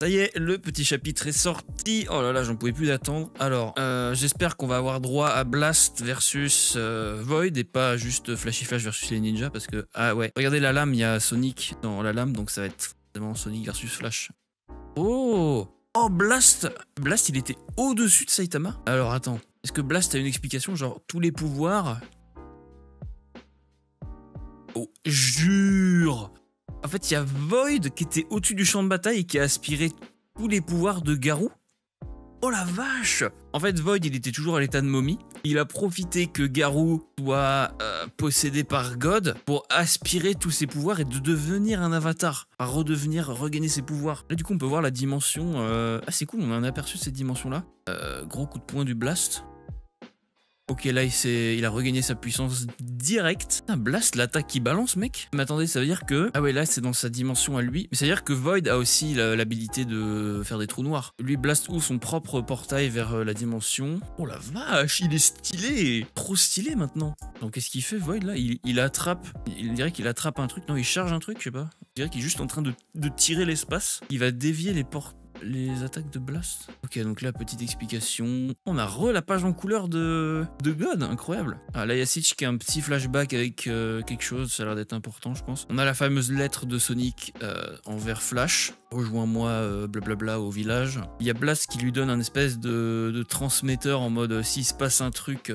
Ça y est, le petit chapitre est sorti. Oh là là, j'en pouvais plus d'attendre. Alors, j'espère qu'on va avoir droit à Blast versus Void et pas juste Flashy Flash versus les ninjas parce que... Ah ouais, regardez la lame, il y a Sonic dans la lame, donc ça va être vraiment Sonic versus Flash. Oh! Oh, Blast! Blast, il était au-dessus de Saitama? Alors, attends. Est-ce que Blast a une explication? Genre, tous les pouvoirs... Oh, jure! En fait, il y a Void qui était au-dessus du champ de bataille et qui a aspiré tous les pouvoirs de Garou. Oh la vache! En fait, Void, il était toujours à l'état de momie. Il a profité que Garou soit possédé par God pour aspirer tous ses pouvoirs et de devenir un avatar. À regagner ses pouvoirs. Là, du coup, on peut voir la dimension... Ah, c'est cool, on a un aperçu de cette dimension-là. Gros coup de poing du Blast. Ok, là, il a regagné sa puissance directe. Putain, Blast, l'attaque qui balance, mec. Mais attendez, ça veut dire que... Ah ouais, là, c'est dans sa dimension à lui. Mais ça veut dire que Void a aussi l'habilité de faire des trous noirs. Lui, Blast ouvre son propre portail vers la dimension. Oh la vache, il est stylé. Trop stylé, maintenant. Donc, qu'est-ce qu'il fait, Void, là? Il attrape... Il dirait qu'il attrape un truc. Non, il charge un truc, je sais pas. Il dirait qu'il est juste en train de tirer l'espace. Il va dévier les attaques de Blast. Ok, donc là, petite explication. On a la page en couleur de God, incroyable. Ah, là, il y a Sitch qui a un petit flashback avec quelque chose, ça a l'air d'être important, je pense. On a la fameuse lettre de Sonic envers Flash. Rejoins-moi, blablabla, au village. Il y a Blast qui lui donne un espèce de transmetteur en mode s'il se passe un truc,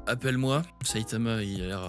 appelle-moi. Saitama, il a l'air...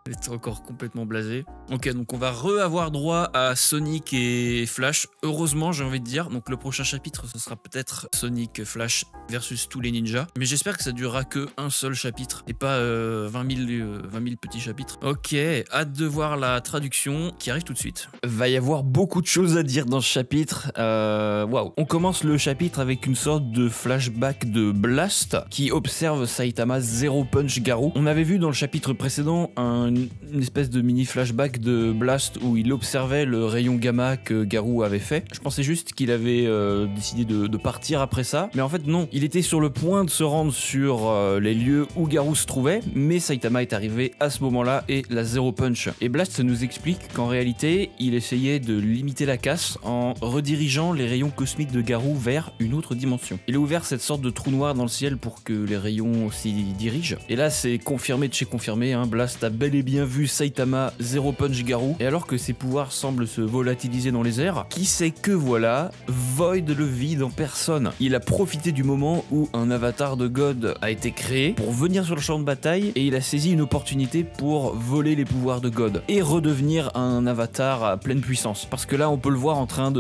est encore complètement blasé. Ok, donc on va avoir droit à Sonic et Flash. Heureusement, j'ai envie de dire. Donc le prochain chapitre, ce sera peut-être Sonic, Flash versus tous les ninjas. Mais j'espère que ça durera que un seul chapitre et pas 20 000 petits chapitres. Ok, hâte de voir la traduction qui arrive tout de suite. Va y avoir beaucoup de choses à dire dans ce chapitre. Waouh. On commence le chapitre avec une sorte de flashback de Blast qui observe Saitama Zero Punch Garou. On avait vu dans le chapitre précédent une espèce de mini flashback de Blast où il observait le rayon gamma que Garou avait fait. Je pensais juste qu'il avait décidé de partir après ça, mais en fait non, il était sur le point de se rendre sur les lieux où Garou se trouvait, mais Saitama est arrivé à ce moment-là et la Zero Punch. Et Blast nous explique qu'en réalité, il essayait de limiter la casse en redirigeant les rayons cosmiques de Garou vers une autre dimension. Il a ouvert cette sorte de trou noir dans le ciel pour que les rayons s'y dirigent. Et là, c'est confirmé de chez confirmé, hein, Blast a bel et bien vu Saitama Zero Punch Garou, et alors que ses pouvoirs semblent se volatiliser dans les airs, qui sait que voilà, Void le vide en personne. Il a profité du moment où un avatar de God a été créé pour venir sur le champ de bataille, et il a saisi une opportunité pour voler les pouvoirs de God et redevenir un avatar à pleine puissance. Parce que là, on peut le voir en train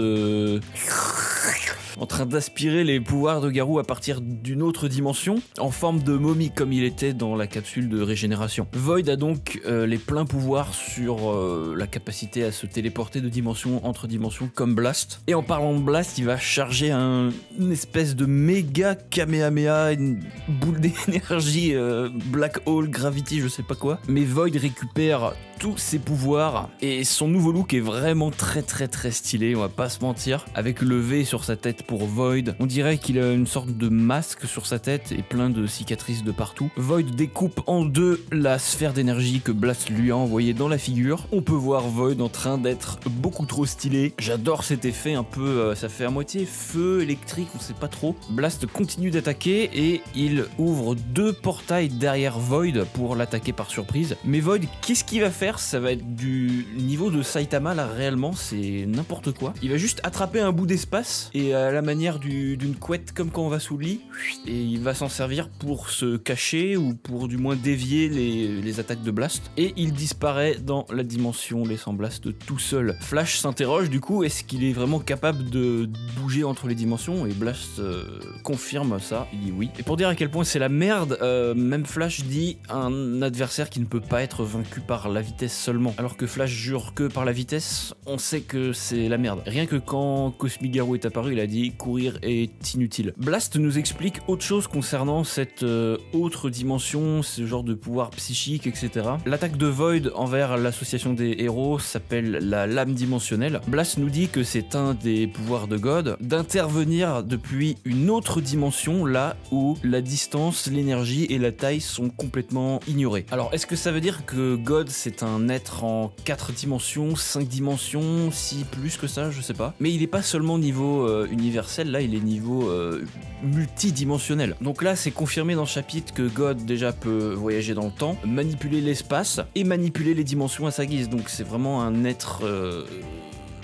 d'aspirer les pouvoirs de Garou à partir d'une autre dimension, en forme de momie comme il était dans la capsule de régénération. Void a donc les pleins pouvoirs sur la capacité à se téléporter de dimension entre dimensions comme Blast. Et en parlant de Blast, il va charger une espèce de méga Kamehameha, une boule d'énergie, Black Hole, Gravity, je sais pas quoi. Mais Void récupère tous ses pouvoirs et son nouveau look est vraiment très stylé, on va pas se mentir. Avec le V sur sa tête pour Void, on dirait qu'il a une sorte de masque sur sa tête et plein de cicatrices de partout. Void découpe en deux la sphère d'énergie que Blast lui a envoyée dans la figure. On peut voir Void en train d'être beaucoup trop stylé. J'adore cet effet un peu, ça fait à moitié feu électrique, on sait pas trop. Blast continue d'attaquer et il ouvre deux portails derrière Void pour l'attaquer par surprise. Mais Void, qu'est-ce qu'il va faire? Ça va être du niveau de Saitama là, réellement c'est n'importe quoi. Il va juste attraper un bout d'espace et à la manière d'une couette comme quand on va sous le lit, et il va s'en servir pour se cacher ou pour du moins dévier les attaques de Blast, et il disparaît dans la dimension laissant Blast tout seul. Flash s'interroge du coup, est-ce qu'il est vraiment capable de bouger entre les dimensions, et Blast confirme ça, il dit oui. Et pour dire à quel point c'est la merde, même Flash dit un adversaire qui ne peut pas être vaincu par la vitesse seulement, alors que Flash jure que par la vitesse, on sait que c'est la merde. Rien que quand Cosmic Garou est apparu, il a dit courir est inutile. Blast nous explique autre chose concernant cette autre dimension, ce genre de pouvoir psychique, etc. L'attaque de Void envers l'association des héros s'appelle la lame dimensionnelle. Blast nous dit que c'est un des pouvoirs de God d'intervenir depuis une autre dimension, là où la distance, l'énergie et la taille sont complètement ignorées. Alors est-ce que ça veut dire que God c'est un être en 4 dimensions, 5 dimensions, si plus que ça, je sais pas. Mais il est pas seulement niveau universel, là il est niveau multidimensionnel. Donc là c'est confirmé dans ce chapitre que God déjà peut voyager dans le temps, manipuler l'espace et manipuler les dimensions à sa guise. Donc c'est vraiment un être...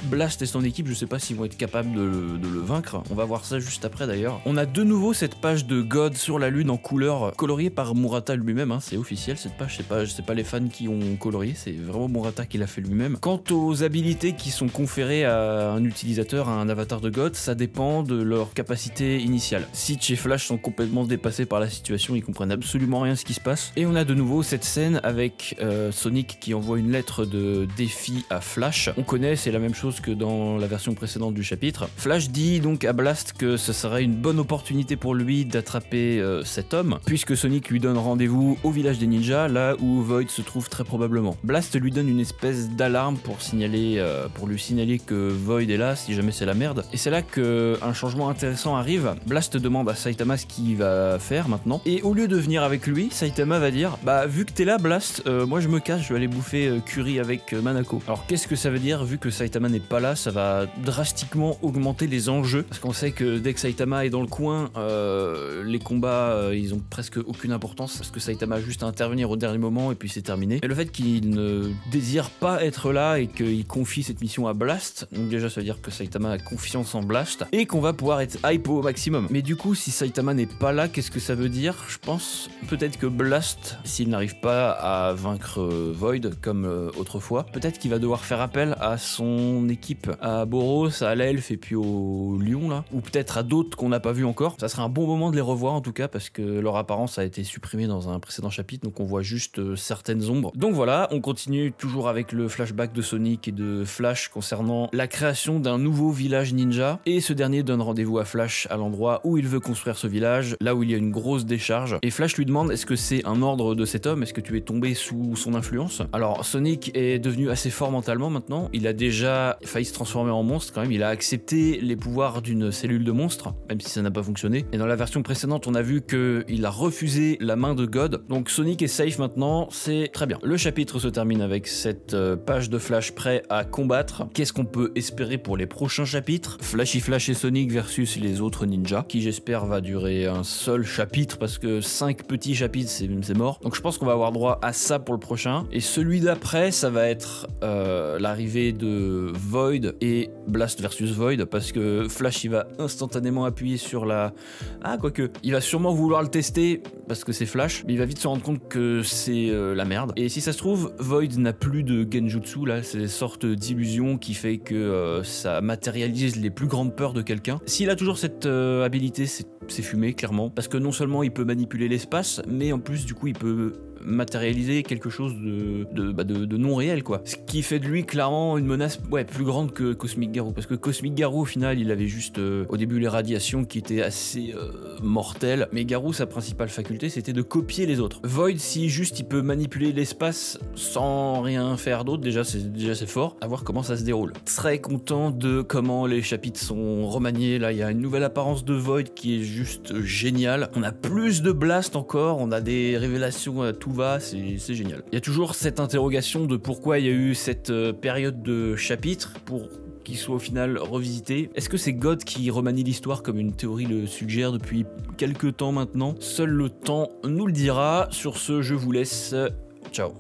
Blast et son équipe, je sais pas s'ils vont être capables de le vaincre, on va voir ça juste après d'ailleurs. On a de nouveau cette page de God sur la lune en couleur, coloriée par Murata lui-même, hein, c'est officiel cette page, c'est pas les fans qui ont colorié, c'est vraiment Murata qui l'a fait lui-même. Quant aux habilités qui sont conférées à un utilisateur, à un avatar de God, ça dépend de leur capacité initiale. Sitch et Flash sont complètement dépassés par la situation, ils comprennent absolument rien à ce qui se passe. Et on a de nouveau cette scène avec Sonic qui envoie une lettre de défi à Flash. On connaît, c'est la même chose que dans la version précédente du chapitre. Flash dit donc à Blast que ce serait une bonne opportunité pour lui d'attraper cet homme, puisque Sonic lui donne rendez-vous au village des ninjas, là où Void se trouve très probablement. Blast lui donne une espèce d'alarme pour lui signaler que Void est là si jamais c'est la merde. Et c'est là qu'un changement intéressant arrive. Blast demande à Saitama ce qu'il va faire maintenant, et au lieu de venir avec lui, Saitama va dire bah vu que t'es là Blast, moi je me casse, je vais aller bouffer curry avec Manako. Alors qu'est-ce que ça veut dire vu que Saitama n'est pas là, ça va drastiquement augmenter les enjeux, parce qu'on sait que dès que Saitama est dans le coin, les combats ils ont presque aucune importance, parce que Saitama a juste à intervenir au dernier moment et puis c'est terminé. Et le fait qu'il ne désire pas être là et qu'il confie cette mission à Blast, donc déjà ça veut dire que Saitama a confiance en Blast et qu'on va pouvoir être hype au maximum. Mais du coup si Saitama n'est pas là, qu'est-ce que ça veut dire? Je pense peut-être que Blast, s'il n'arrive pas à vaincre Void comme autrefois, peut-être qu'il va devoir faire appel à son équipe, à Boros, à l'Elfe et puis au Lion là, ou peut-être à d'autres qu'on n'a pas vu encore. Ça serait un bon moment de les revoir en tout cas, parce que leur apparence a été supprimée dans un précédent chapitre, donc on voit juste certaines ombres. Donc voilà, on continue toujours avec le flashback de Sonic et de Flash concernant la création d'un nouveau village ninja, et ce dernier donne rendez-vous à Flash à l'endroit où il veut construire ce village, là où il y a une grosse décharge, et Flash lui demande est-ce que c'est un ordre de cet homme, est-ce que tu es tombé sous son influence? Alors Sonic est devenu assez fort mentalement maintenant, il a déjà failli se transformer en monstre quand même, il a accepté les pouvoirs d'une cellule de monstre, même si ça n'a pas fonctionné. Et dans la version précédente, on a vu qu'il a refusé la main de God, donc Sonic est safe maintenant, c'est très bien. Le chapitre se termine avec cette page de Flash prêt à combattre. Qu'est-ce qu'on peut espérer pour les prochains chapitres? Flashy Flash et Sonic versus les autres ninjas, qui j'espère va durer un seul chapitre, parce que 5 petits chapitres c'est mort. Donc je pense qu'on va avoir droit à ça pour le prochain. Et celui d'après, ça va être l'arrivée de Void et Blast versus Void, parce que Flash il va instantanément appuyer sur la... Ah quoique, il va sûrement vouloir le tester parce que c'est Flash, mais il va vite se rendre compte que c'est la merde. Et si ça se trouve, Void n'a plus de Genjutsu là, c'est une sorte d'illusion qui fait que ça matérialise les plus grandes peurs de quelqu'un. S'il a toujours cette habilité, c'est fumé clairement, parce que non seulement il peut manipuler l'espace, mais en plus du coup il peut matérialiser quelque chose de non réel quoi. Ce qui fait de lui clairement une menace plus grande que Cosmic Garou, parce que Cosmic Garou au final il avait juste au début les radiations qui étaient assez mortelles, mais Garou sa principale faculté c'était de copier les autres. Void si juste il peut manipuler l'espace sans rien faire d'autre, déjà c'est fort, à voir comment ça se déroule. Très content de comment les chapitres sont remaniés, là il y a une nouvelle apparence de Void qui est juste géniale, on a plus de Blast encore, on a des révélations à tout va, c'est génial. Il y a toujours cette interrogation de pourquoi il y a eu cette période de chapitres pour qu'il soit au final revisité. Est-ce que c'est God qui remanie l'histoire comme une théorie le suggère depuis quelques temps maintenant? Seul le temps nous le dira. Sur ce, je vous laisse. Ciao.